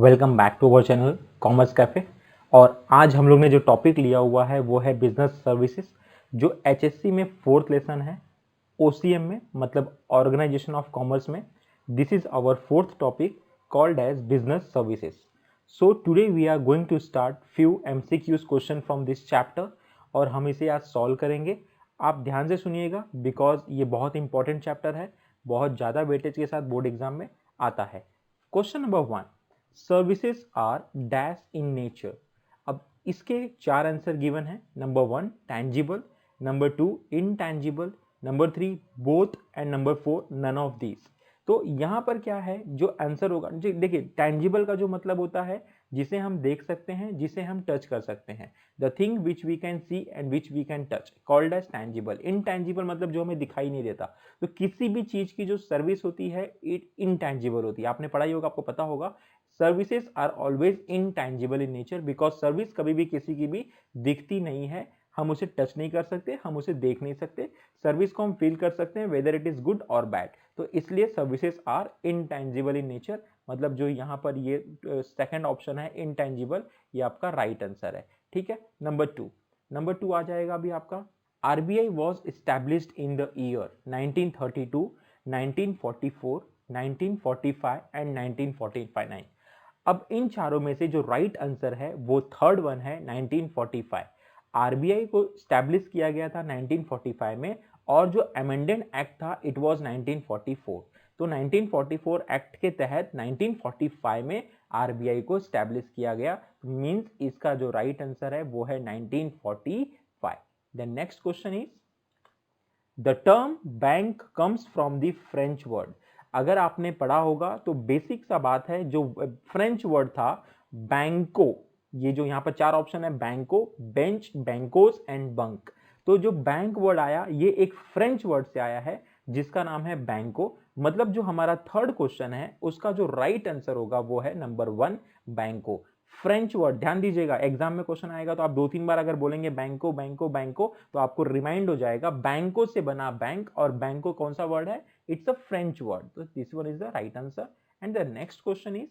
Welcome back to our channel commerce cafe. और आज हम लोग ने जो टॉपिक लिया हुआ है वो है बिजनेस सर्विसेज, जो एचएससी में 4th लेसन है, ओसीएम में मतलब ऑर्गेनाइजेशन ऑफ कॉमर्स में this is our 4th topic called as business services. So today we are going to start few MCQs question from this chapter और हम इसे आज सॉल्व करेंगे। आप ध्यान से सुनिएगा बिकॉज ये बहुत इंपॉर्टेंट चैप्टर है, बहुत ज़्यादा वेटेज के साथ बोर्ड एग्जाम में आता है। Question number 1, services are dash in nature. अब इसके 4 आंसर गिवन है। Number 1 tangible, number 2 intangible, number 3 both and number 4 none of these. तो यहाँ पर क्या है जो आंसर होगा, देखिए टैंजिबल का जो मतलब होता है जिसे हम देख सकते हैं, जिसे हम टच कर सकते हैं। The thing which we can see and which we can touch called as tangible. Intangible मतलब जो हमें दिखाई नहीं देता। तो किसी भी चीज की जो सर्विस होती है इट इनटैंजिबल होती है। आपने पढ़ाई होगा, आपको पता होगा services are always intangible in nature because service कभी भी किसी की भी दिखती नहीं है, हम उसे टच नहीं कर सकते, हम उसे देख नहीं सकते। सर्विस को हम फील कर सकते हैं वेदर इट इज गुड और बैड। तो इसलिए services are intangible in nature, मतलब जो यहाँ पर ये सेकंड ऑप्शन है इनटैंजिबल, ये आपका राइट आंसर है। ठीक है। नंबर टू आ जाएगा अभी आपका। RBI was established in the year 1932, 1944, 1945 and 1949। अब इन चारों में से जो राइट आंसर है वो थर्ड वन है 1945। आरबीआई को स्टैब्लिश किया गया था 1945 में और जो अमेंडेड एक्ट था इट वाज 1944। तो 1944 एक्ट के तहत 1945 में आरबीआई को स्टैब्लिश किया गया। मींस इसका जो राइट आंसर है वो है 1945। The next question is the term bank comes from the French word. अगर आपने पढ़ा होगा तो बेसिक सा बात है, जो फ्रेंच वर्ड था बैंको, ये जो यहां पर 4 ऑप्शन है बैंको, बेंच, बैंकोस एंड बंक। तो जो बैंक वर्ड आया ये एक फ्रेंच वर्ड से आया है जिसका नाम है बैंको। मतलब जो हमारा थर्ड क्वेश्चन है उसका जो राइट आंसर होगा वो है नंबर 1 बैंको। फ्रेंच वर्ड ध्यान दीजिएगा, एग्जाम में क्वेश्चन आएगा तो आप 2-3 बार अगर बोलेंगे बैंको बैंको बैंको तो आपको रिमाइंड हो जाएगा बैंको से बना बैंक, और बैंको कौन सा वर्ड है, इट्स अ फ्रेंच वर्ड। तो this one is the right answer. And the next question is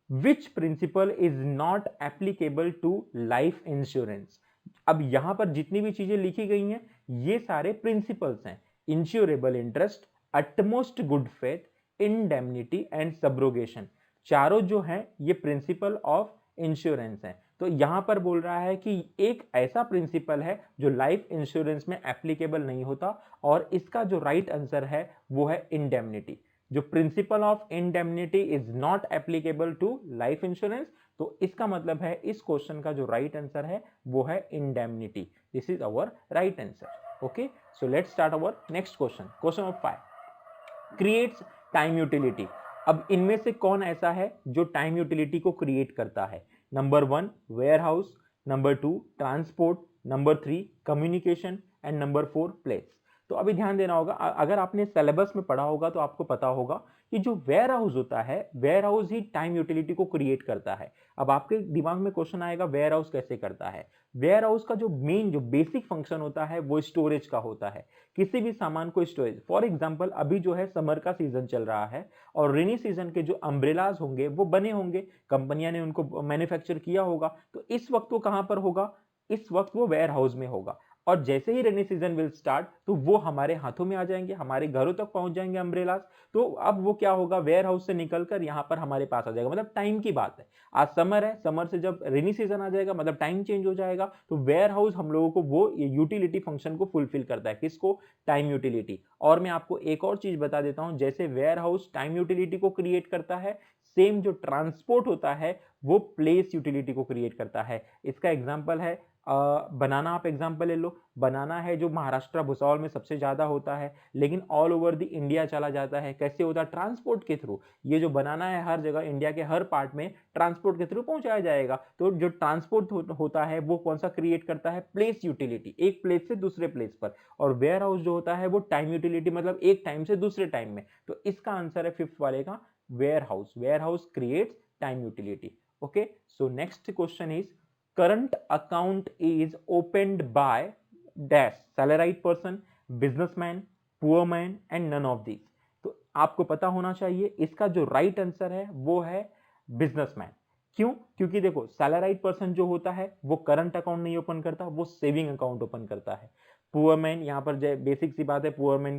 which principle is not applicable to life insurance. अब यहां पर जितनी भी चीजें लिखी गई हैं ये सारे प्रिंसिपल्स हैं। Insurable interest, utmost good faith, indemnity and subrogation, चारों जो हैं ये प्रिंसिपल ऑफ इंश्योरेंस है। तो यहां पर बोल रहा है कि एक ऐसा प्रिंसिपल है जो लाइफ इंश्योरेंस में एप्लीकेबल नहीं होता और इसका जो राइट आंसर है वो है इंडेमनिटी। जो principle of indemnity is not applicable to life insurance, तो इसका मतलब है इस क्वेश्चन का जो राइट आंसर है वो है indemnity. This is our right answer. Okay, so let's start our next question. Question number 5 creates time utility. अब इनमें से कौन ऐसा है जो टाइम यूटिलिटी को क्रिएट करता है। Number 1 warehouse, number 2 transport, number 3 communication and number 4 place. तो अभी ध्यान देना होगा, अगर आपने सिलेबस में पढ़ा होगा तो आपको पता होगा कि जो वेयर हाउस होता है वेयर हाउस ही टाइम यूटिलिटी को क्रिएट करता है। अब आपके दिमाग में क्वेश्चन आएगा वेयर हाउस कैसे करता है। वेयर हाउस का जो मेन जो बेसिक फंक्शन होता है वो स्टोरेज का होता है, किसी भी सामान को स्टोरेज। फॉर एग्जांपल अभी जो है समर का सीजन चल रहा है और रेनी सीजन के जो अम्ब्रेलाज होंगे वो बने होंगे, कंपनियां ने उनको मैन्युफैक्चर किया होगा, तो इस वक्त वो कहां पर होगा, इस वक्त वो वेयर हाउस में होगा। और जैसे ही रेनी सीजन विल स्टार्ट तो वो हमारे हाथों में आ जाएंगे, हमारे घरों तक पहुंच जाएंगे अम्ब्रेलास। तो अब वो क्या होगा, वेयर हाउस से निकलकर यहां पर हमारे पास आ जाएगा। मतलब टाइम की बात है, आज समर है, समर से जब रेनी सीजन आ जाएगा मतलब टाइम चेंज हो जाएगा। तो वेयर हाउस हम लोगों को वो यूटिलिटी फंक्शन को फुलफिल करता है, किसको, टाइम यूटिलिटी। और मैं आपको एक और चीज बता देता हूं, जैसे वेयर हाउस टाइम यूटिलिटी को क्रिएट करता है, सेम जो ट्रांसपोर्ट होता है वो प्लेस यूटिलिटी को क्रिएट करता है। इसका एग्जांपल है बनाना। आप एग्जांपल ले लो, बनाना है जो महाराष्ट्र भुसावल में सबसे ज्यादा होता है लेकिन ऑल ओवर द इंडिया चला जाता है। कैसे होता है, ट्रांसपोर्ट के थ्रू। ये जो बनाना है हर जगह इंडिया के हर पार्ट में ट्रांसपोर्ट के थ्रू पहुंचाया जाएगा। तो जो ट्रांसपोर्ट होता है वो कौन सा क्रिएट करता है, प्लेस यूटिलिटी, एक प्लेस से दूसरे प्लेस पर। और वेयर हाउस जो होता है वो टाइम यूटिलिटी, मतलब एक टाइम से दूसरे टाइम में। तो इसका आंसर है फिफ्थ वाले का warehouse. Warehouse creates time utility. Okay, so next question is current account is opened by dash salaried person, businessman, poor man and none of these। तो आपको पता होना चाहिए इसका जो राइट आंसर है वो है बिजनेसमैन। क्यों? क्योंकि देखो सैलराइड पर्सन जो होता है वो करंट अकाउंट नहीं ओपन करता, वो सेविंग अकाउंट ओपन करता है। पुअर मैन, यहाँ पर बेसिक सी बात है, पुअर मैन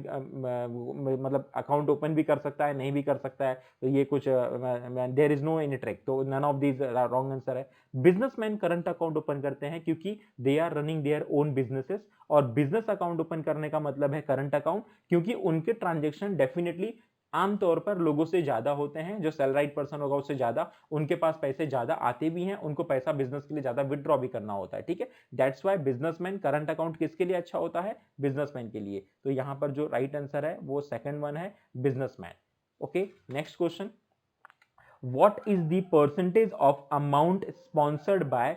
मतलब अकाउंट ओपन भी कर सकता है, नहीं भी कर सकता है, तो ये कुछ there is no any trick, तो none of these wrong answer है। बिजनेसमैन करंट अकाउंट ओपन करते हैं क्योंकि they are running their own businesses, और बिजनेस अकाउंट ओपन करने का मतलब है करंट अकाउंट, क्योंकि उनके ट्रांजेक्शन डेफिनेटली आमतौर पर लोगों से ज्यादा होते हैं, जो सैलराइड पर्सन होगा उससे ज्यादा, उनके पास पैसे ज्यादा आते भी हैं, उनको पैसा बिजनेस के लिए ज्यादा विड्रॉ भी करना होता है, ठीक है। That's why businessman current account किसके लिए अच्छा होता है? बिजनेसमैन के लिए। तो यहां पर जो राइट आंसर है वो सेकंड वन है, businessman. Okay, next question, what is the percentage of amount sponsored by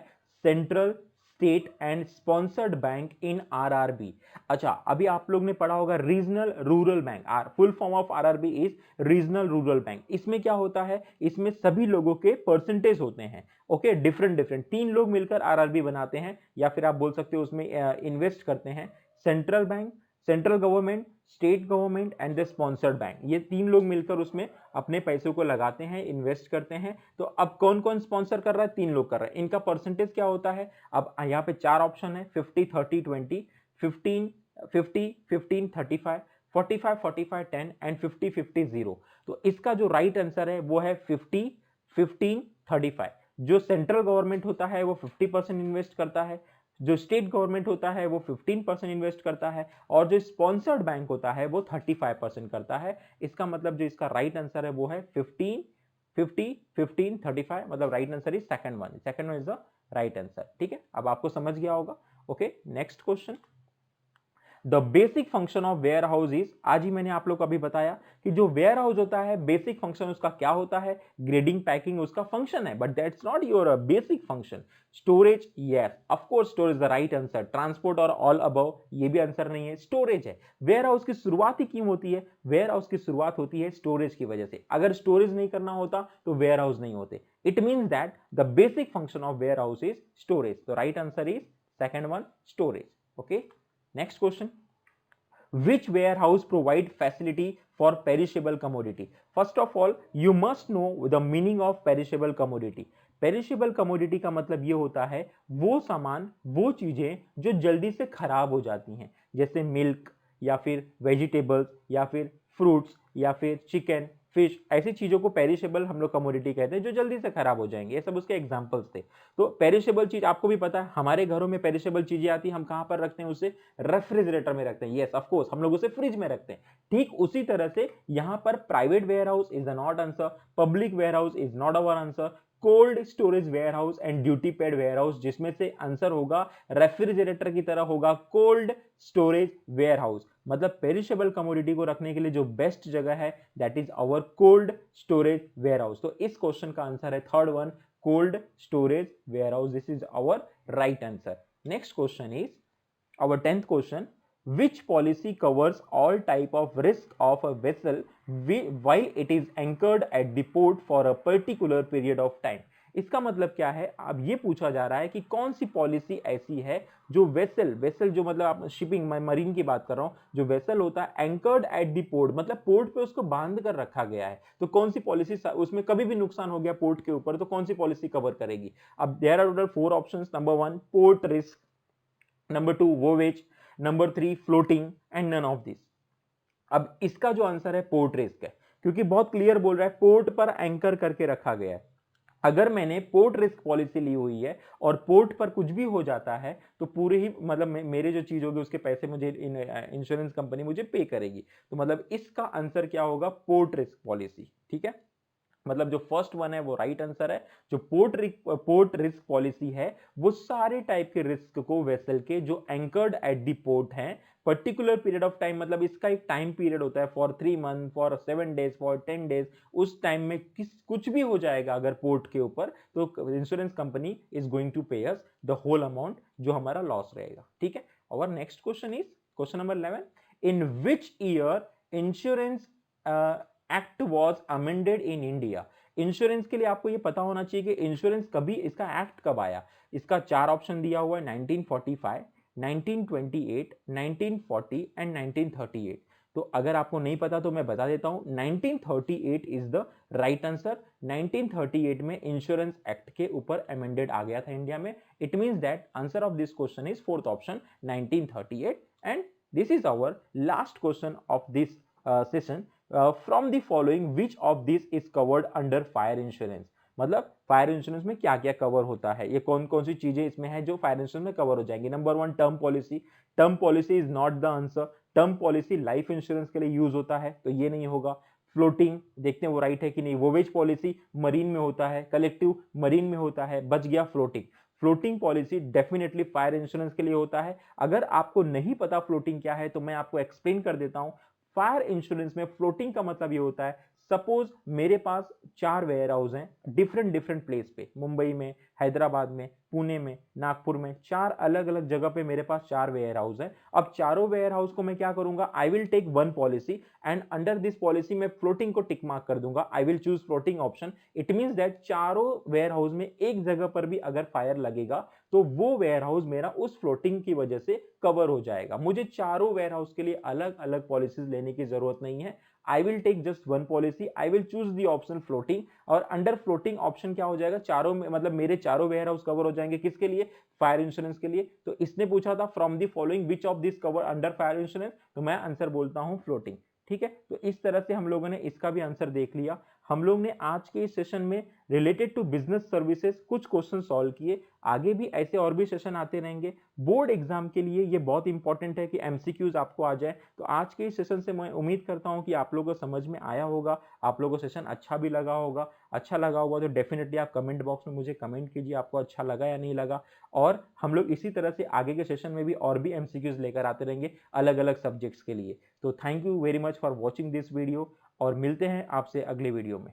central state and sponsored bank in RRB? अच्छा, अभी आप लोग ने पढ़ा होगा regional rural bank, full form of RRB is regional rural bank. इसमें क्या होता है? इसमें सभी लोगों के परसेंटेज होते हैं, ओके, डिफरेंट डिफरेंट, 3 लोग मिलकर आरआरबी बनाते हैं, या फिर आप बोल सकते हो उसमें इन्वेस्ट करते हैं। Central bank, central government, state government and the sponsored bank, ये 3 लोग मिलकर उसमें अपने पैसों को लगाते हैं, इन्वेस्ट करते हैं। तो अब कौन कौन स्पॉन्सर कर रहा है? 3 लोग कर रहे हैं। इनका परसेंटेज क्या होता है? अब यहाँ पे 4 ऑप्शन है, 50 30 20, 15 50 15 35, 45 45 10 एंड 50 50 0। तो इसका जो राइट आंसर है वो है 50 15 35। जो सेंट्रल गवर्नमेंट होता है वो 50% इन्वेस्ट करता है, जो स्टेट गवर्नमेंट होता है वो 15% इन्वेस्ट करता है, और जो स्पॉन्सर्ड बैंक होता है वो 35% करता है। इसका मतलब जो इसका राइट आंसर है वो है 15 50 15 35, मतलब right answer is second one, second one is the right answer, ठीक है। अब आपको समझ गया होगा। Okay, next question, the basic function of warehouse is, आज ही मैंने आप लोग को अभी बताया कि जो वेयर हाउस होता है बेसिक फंक्शन उसका क्या होता है? ग्रेडिंग पैकिंग उसका फंक्शन है, but that's not your basic function. Storage, yes of course storage the right answer. Transport और ऑल अबव, ये भी आंसर नहीं है, स्टोरेज है। वेयर हाउस की शुरुआत ही क्यों होती है? वेयर हाउस की शुरुआत होती है स्टोरेज की वजह से। अगर स्टोरेज नहीं करना होता तो वेयर हाउस नहीं होते। It means that the basic function of warehouse is storage. तो right answer is second one, storage. Okay, next question, which warehouse provide facility for perishable commodity? First of all, you must know the meaning of perishable commodity. perishable commodity का मतलब ये होता है वो सामान, वो चीजें जो जल्दी से खराब हो जाती हैं, जैसे मिल्क या फिर वेजिटेबल्स या फिर फ्रूट्स या फिर चिकन, फिश, ऐसी चीजों को पेरिशेबल हम लोग कमोडिटी कहते हैं, जो जल्दी से खराब हो जाएंगे। ये सब उसके एग्जांपल्स थे। तो पेरिशेबल चीज आपको भी पता है, हमारे घरों में पेरिशेबल चीजें आती हैं, हम कहां पर रखते हैं? उसे रेफ्रिजरेटर में रखते हैं। यस ऑफ कोर्स, हम लोग उसे फ्रिज में रखते हैं। ठीक उसी तरह से यहां पर private warehouse is the not answer, public warehouse is not our answer, cold storage warehouse and duty paid warehouse, जिसमें से आंसर होगा रेफ्रिजरेटर की तरह होगा कोल्ड स्टोरेज वेयर हाउस। मतलब पेरिशेबल कमोडिटी को रखने के लिए जो बेस्ट जगह है that is our cold storage warehouse. तो इस क्वेश्चन का आंसर है third one, cold storage warehouse. This is our right answer. Next question is our 10th question, which policy covers all type of risk of a vessel while it is anchored at the port for a particular period of time? इसका मतलब क्या है? अब ये पूछा जा रहा है कि कौन सी पॉलिसी ऐसी है जो वेसल, वेसल जो मतलब आप शिपिंग मरीन की बात कर रहा हूं, जो वेसल होता है एंकर्ड एट द पोर्ट, मतलब पोर्ट पे उसको बांध कर रखा गया है, तो कौन सी पॉलिसी, उसमें कभी भी नुकसान हो गया पोर्ट के ऊपर तो कौन सी पॉलिसी कवर करेगी? अब there are 4 options. Number 1 port risk, number 2 voyage, number 3 floating and none of this. अब इसका जो आंसर है पोर्ट रिस्क है, क्योंकि बहुत क्लियर बोल रहा है पोर्ट पर एंकर करके रखा गया है। अगर मैंने पोर्ट रिस्क पॉलिसी ली हुई है और पोर्ट पर कुछ भी हो जाता है तो पूरे ही मतलब मेरे जो चीज होगी उसके पैसे मुझे इंश्योरेंस कंपनी मुझे पे करेगी। तो मतलब इसका आंसर क्या होगा? पोर्ट रिस्क पॉलिसी, ठीक है। मतलब जो फर्स्ट वन है वो राइट आंसर है। जो पोर्ट रिस्क पॉलिसी है वो सारे टाइप के रिस्क को वेसल के जो एंकर्ड एट द पोर्ट हैं पर्टिकुलर पीरियड ऑफ टाइम, मतलब इसका एक टाइम पीरियड होता है for 3 month, for 7 days, for 10 days, उस टाइम में कुछ भी हो जाएगा अगर पोर्ट के ऊपर तो insurance company is going to pay us the whole amount जो हमारा लॉस रहेगा, ठीक है। और next question is question number 11, in which year insurance act was amended in India? Insurance के लिए आपको यह पता होना चाहिए कि इंश्योरेंस कभी, इसका एक्ट कब आया। इसका 4 ऑप्शन दिया हुआ है, 1945, 1928, 1940 एंड 1938। तो अगर आपको नहीं पता तो मैं बता देता हूं, 1938 इज द राइट आंसर। 1938 में इंश्योरेंस एक्ट के ऊपर अमेंडेड आ गया था इंडिया में। It means that answer of this question is fourth option 1938। And this is our last question of this session. From the following which of this is covered under fire insurance, मतलब fire insurance में क्या क्या cover होता है, ये कौन कौन सी चीजें इसमें है जो फायर इंश्योरेंस में कवर हो जाएंगी। Number 1, term policy. Term policy is not the answer. Term policy life insurance के लिए यूज होता है, तो ये नहीं होगा। फ्लोटिंग, देखते हैं वो राइट है कि नहीं। वोवेज पॉलिसी मरीन में होता है, कलेक्टिव मरीन में होता है, बच गया floating. Floating policy definitely fire insurance के लिए होता है। अगर आपको नहीं पता फ्लोटिंग क्या है तो मैं आपको एक्सप्लेन कर देता हूं। फायर इंश्योरेंस में फ्लोटिंग का मतलब ये होता है, सपोज मेरे पास 4 वेयर हाउस हैं डिफरेंट डिफरेंट प्लेस पे, मुंबई में, हैदराबाद में, पुणे में, नागपुर में, 4 अलग अलग जगह पे मेरे पास 4 वेयर हाउस है। अब चारों वेयर हाउस को मैं क्या करूंगा, I will take one policy and under this policy मैं फ्लोटिंग को टिक मार्क कर दूंगा। I will choose floating option. It means that चारों वेयर हाउस में एक जगह पर भी अगर फायर लगेगा तो वो वेयर हाउस मेरा उस फ्लोटिंग की वजह से कवर हो जाएगा। मुझे चारों वेयर हाउस के लिए अलग अलग पॉलिसीज लेने की जरूरत नहीं है। I will take just one policy, I will choose the option floating. और अंडर फ्लोटिंग ऑप्शन क्या हो जाएगा, चारों में मतलब मेरे चारों वेयर हाउस कवर हो जाएंगे। किसके लिए, फायर इंश्योरेंस के लिए। तो इसने पूछा था from the following which of this cover under fire insurance, तो मैं आंसर बोलता हूं फ्लोटिंग। ठीक है, तो इस तरह से हम लोगों ने इसका भी आंसर देख लिया। हम लोग ने आज के इस सेशन में रिलेटेड टू बिजनेस सर्विसेज कुछ क्वेश्चन सॉल्व किए। आगे भी ऐसे और भी सेशन आते रहेंगे। बोर्ड एग्जाम के लिए ये बहुत इंपॉर्टेंट है कि एमसीक्यूज आपको आ जाए। तो आज के इस सेशन से मैं उम्मीद करता हूं कि आप लोगों को समझ में आया होगा, आप लोगों को सेशन अच्छा भी लगा होगा। अच्छा लगा होगा तो डेफिनेटली आप कमेंट बॉक्स में मुझे कमेंट कीजिए आपको अच्छा लगा या नहीं लगा। और हम लोग इसी तरह से आगे के सेशन में भी और भी एमसीक्यूज लेकर आते रहेंगे अलग अलग सब्जेक्ट्स के लिए। तो thank you very much for watching this video और मिलते हैं आपसे अगले वीडियो में।